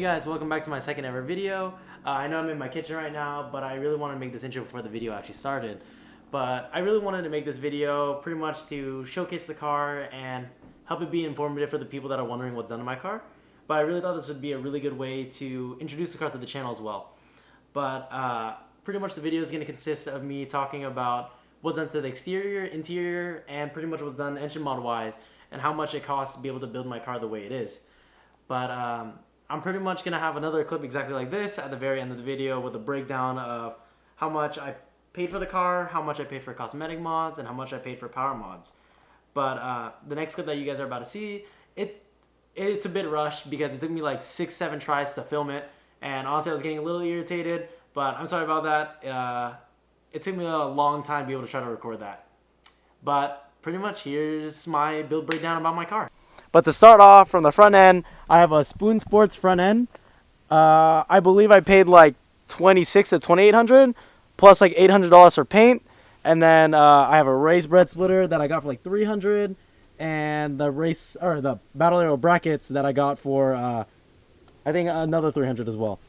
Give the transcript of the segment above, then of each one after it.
guys, welcome back to my second ever video. I know I'm in my kitchen right now, but I really wanted to make this intro before the video actually started. But I really wanted to make this video pretty much to showcase the car and help it be informative for the people that are wondering what's done to my car. But I really thought this would be a really good way to introduce the car to the channel as well. But pretty much the video is going to consist of me talking about what's done to the exterior, interior, and pretty much what's done engine model wise and how much it costs to be able to build my car the way it is. But I'm pretty much going to have another clip exactly like this at the very end of the video with a breakdown of how much I paid for the car, how much I paid for cosmetic mods, and how much I paid for power mods. But the next clip that you guys are about to see, it's a bit rushed because it took me like 6-7 tries to film it. And honestly, I was getting a little irritated, but I'm sorry about that. It took me a long time to be able to try to record that. But pretty much here's my build breakdown about my car. But to start off from the front end, I have a Spoon Sports front end. I believe I paid like $2,600 to $2,800 plus like $800 for paint. And then I have a race bred splitter that I got for like $300, and the battle arrow brackets that I got for I think another $300 as well.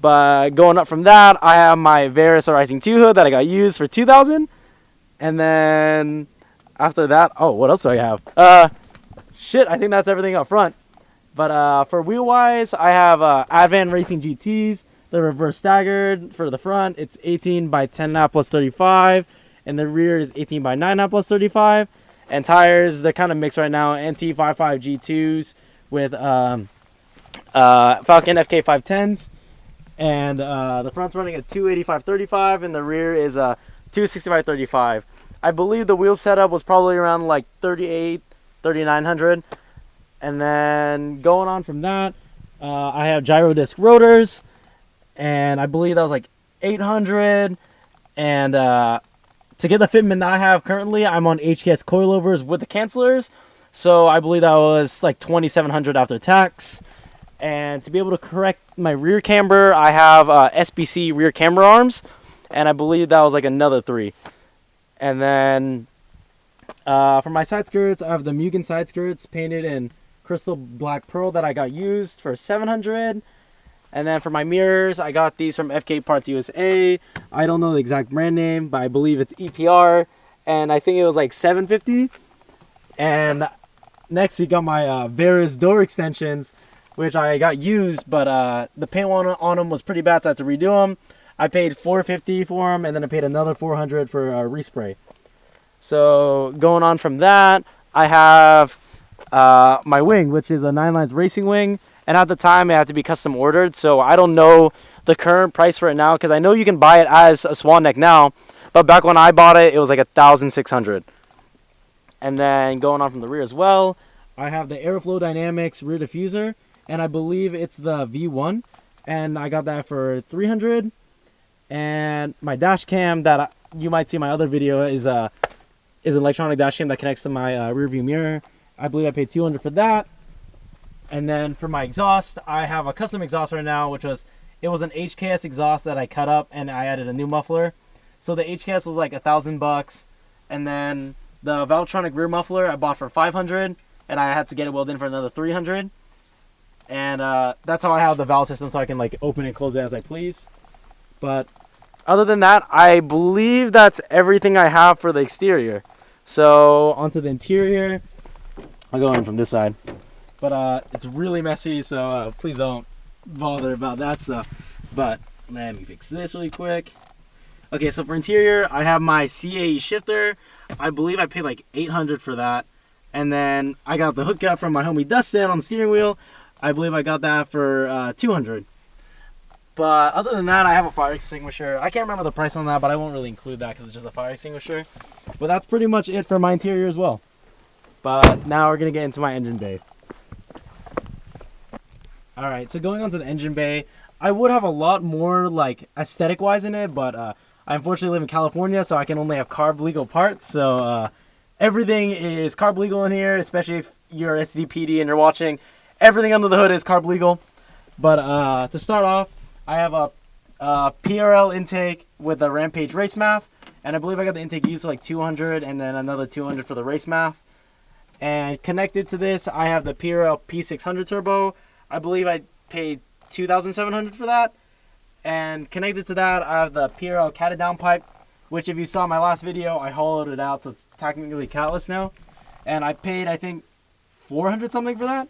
But going up from that, I have my Veris Rising 2 hood that I got used for $2,000. And then after that, oh, what else do I have? Shit, I think that's everything up front. But for wheel wise, I have Advan Racing GTs. They're reverse staggered. For the front, it's 18 by 10.5 plus 35. And the rear is 18 by 9.5 plus 35. And tires, they're kind of mixed right now. NT55 G2s with Falcon FK 510s. And the front's running at 285/35, and the rear is 265/35. I believe the wheel setup was probably around like 3,900. And then going on from that, I have gyro disc rotors, and I believe that was like 800. And to get the fitment that I have currently, I'm on HKS coilovers with the cancelers, so I believe that was like 2,700 after tax. And to be able to correct my rear camber, I have SBC rear camber arms, and I believe that was like another 3. And then for my side skirts, I have the Mugen side skirts painted in crystal black pearl that I got used for $700. And then for my mirrors, I got these from FK Parts USA. I don't know the exact brand name, but I believe it's EPR, and I think it was like $750. And next we got my Veris door extensions, which I got used, but the paint on them was pretty bad, so I had to redo them. I paid $450 for them, and then I paid another $400 for a respray. So going on from that, I have my wing, which is a 9 Lines racing wing, and at the time it had to be custom ordered, so I don't know the current price for it now, because I know you can buy it as a swan neck now, but back when I bought it, it was like $1,600. And then going on from the rear as well, I have the Aeroflow Dynamics rear diffuser, and I believe it's the V1, and I got that for $300. And my dash cam that you might see in my other video is an electronic dash cam that connects to my rear view mirror. I believe I paid $200 for that. And then for my exhaust, I have a custom exhaust right now, it was an HKS exhaust that I cut up and I added a new muffler. So the HKS was like $1,000, and then the Valvetronic rear muffler I bought for $500, and I had to get it welded in for another $300. And that's how I have the valve system, so I can like open and close it as I please. But other than that, I believe that's everything I have for the exterior. So onto the interior, I'll go in from this side. But it's really messy, so please don't bother about that stuff. But let me fix this really quick. Okay, so for interior, I have my CAE shifter. I believe I paid like $800 for that. And then I got the hookup from my homie Dustin on the steering wheel. I believe I got that for $200. But other than that, I have a fire extinguisher. I can't remember the price on that, but I won't really include that because it's just a fire extinguisher. But that's pretty much it for my interior as well. But now we're going to get into my engine bay. Alright, so going on to the engine bay, I would have a lot more like aesthetic-wise in it, but I unfortunately live in California, so I can only have carb-legal parts. So everything is carb-legal in here, especially if you're SDPD and you're watching. Everything under the hood is carb legal. But to start off, I have a PRL intake with a Rampage race math, and I believe I got the intake used for like $200, and then another $200 for the race math. And connected to this, I have the PRL P600 turbo. I believe I paid $2,700 for that. And connected to that, I have the PRL catted down pipe, which if you saw my last video, I hollowed it out, so it's technically catless now. And I paid, I think, 400 something for that.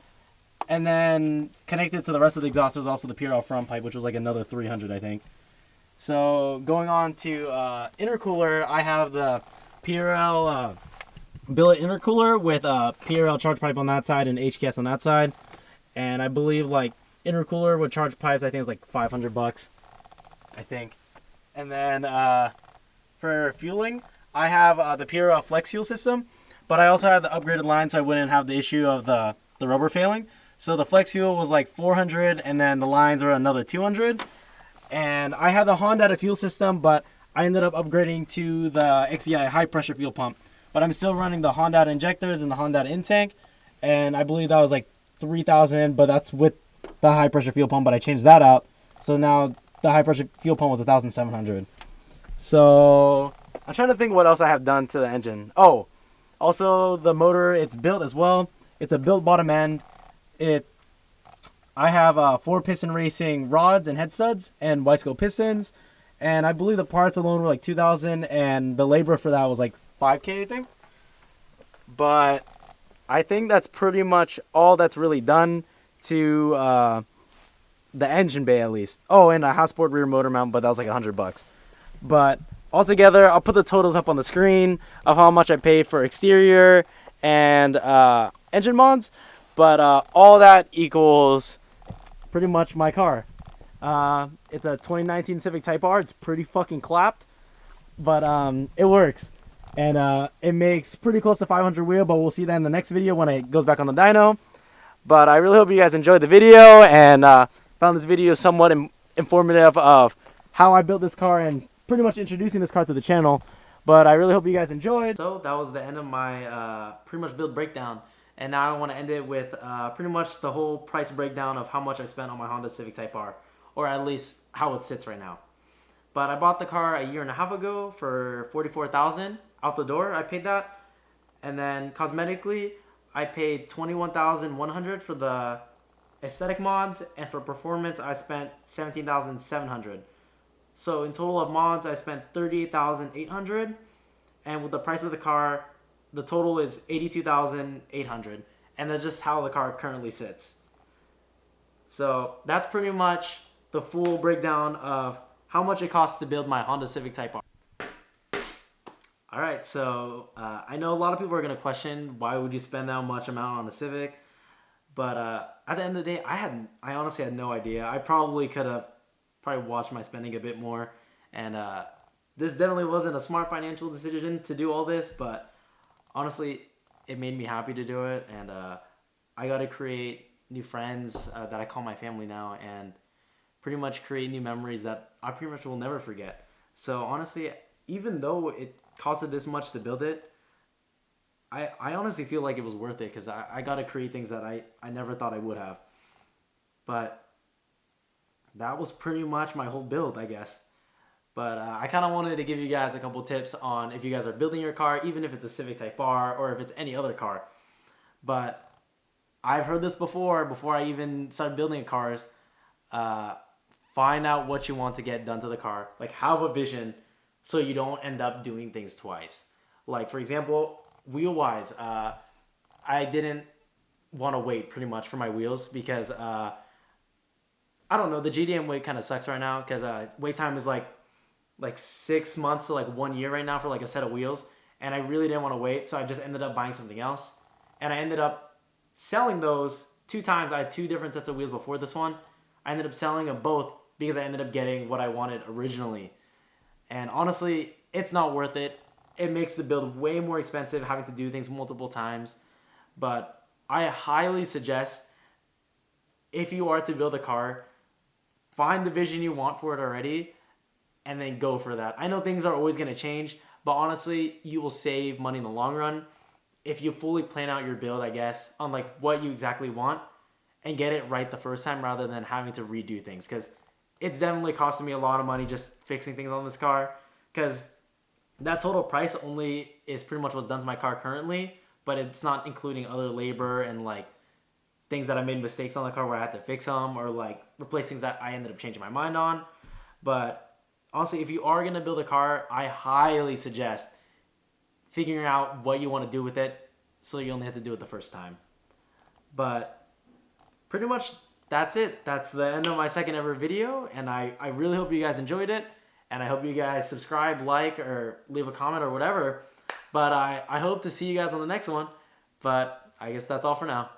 And then connected to the rest of the exhaust was also the PRL front pipe, which was like another 300, I think. So going on to intercooler, I have the PRL billet intercooler with PRL charge pipe on that side and HKS on that side. And I believe like intercooler with charge pipes, I think it's like $500, I think. And then for fueling, I have the PRL flex fuel system, but I also have the upgraded line so I wouldn't have the issue of the rubber failing. So the flex fuel was like $400, and then the lines were another $200. And I had the Honda fuel system, but I ended up upgrading to the XDI high pressure fuel pump. But I'm still running the Honda injectors and the Honda in tank, and I believe that was like $3,000, but that's with the high pressure fuel pump. But I changed that out, so now the high pressure fuel pump was $1,700. So I'm trying to think what else I have done to the engine. Oh, also the motor, it's built as well. It's a built bottom end. I have 4 piston racing rods and head studs and Wiseco pistons, and I believe the parts alone were like $2,000, and the labor for that was like $5K, I think. But I think that's pretty much all that's really done to the engine bay, at least. Oh, and a Hotsport rear motor mount, but that was like $100. But altogether, I'll put the totals up on the screen of how much I paid for exterior and engine mods. But all that equals pretty much my car. It's a 2019 Civic Type R. It's pretty fucking clapped, but it works. And it makes pretty close to 500 wheel, but we'll see that in the next video when it goes back on the dyno. But I really hope you guys enjoyed the video and found this video somewhat informative of how I built this car and pretty much introducing this car to the channel. But I really hope you guys enjoyed. So that was the end of my pretty much build breakdown. And now I want to end it with pretty much the whole price breakdown of how much I spent on my Honda Civic Type R, or at least how it sits right now. But I bought the car a year and a half ago for $44,000 out the door. I paid that, and then cosmetically I paid $21,100 for the aesthetic mods, and for performance I spent $17,700. So in total of mods I spent $38,800, and with the price of the car, the total is $82,800, and that's just how the car currently sits. So that's pretty much the full breakdown of how much it costs to build my Honda Civic Type R. Alright, so I know a lot of people are going to question why would you spend that much amount on a Civic, but at the end of the day, I honestly had no idea. I probably could have watched my spending a bit more, and this definitely wasn't a smart financial decision to do all this, but honestly, it made me happy to do it, and I got to create new friends that I call my family now, and pretty much create new memories that I pretty much will never forget. So honestly, even though it costed this much to build it, I honestly feel like it was worth it, because I got to create things that I never thought I would have. But that was pretty much my whole build, I guess. But I kind of wanted to give you guys a couple tips on if you guys are building your car, even if it's a Civic Type R or if it's any other car. But I've heard this before I even started building cars. Find out what you want to get done to the car. Like, have a vision so you don't end up doing things twice. Like, for example, wheel-wise, I didn't want to wait pretty much for my wheels because, I don't know, the GDM wait kind of sucks right now because wait time is like 6 months to like 1 year right now for like a set of wheels, and I really didn't want to wait, so I just ended up buying something else, and I ended up selling those 2 times. I had 2 different sets of wheels before this one. I ended up selling them both because I ended up getting what I wanted originally, and honestly, it's not worth it. It makes the build way more expensive having to do things multiple times. But I highly suggest, if you are to build a car, find the vision you want for it already, and then go for that. I know things are always going to change, but honestly, you will save money in the long run if you fully plan out your build, I guess, on like what you exactly want and get it right the first time rather than having to redo things. Because it's definitely costing me a lot of money just fixing things on this car, because that total price only is pretty much what's done to my car currently, but it's not including other labor and like things that I made mistakes on the car where I had to fix them, or like replace things that I ended up changing my mind on. But honestly, if you are gonna build a car, I highly suggest figuring out what you want to do with it, so you only have to do it the first time. But pretty much that's it. That's the end of my second ever video, and I really hope you guys enjoyed it, and I hope you guys subscribe, like, or leave a comment or whatever. But I hope to see you guys on the next one. But I guess that's all for now.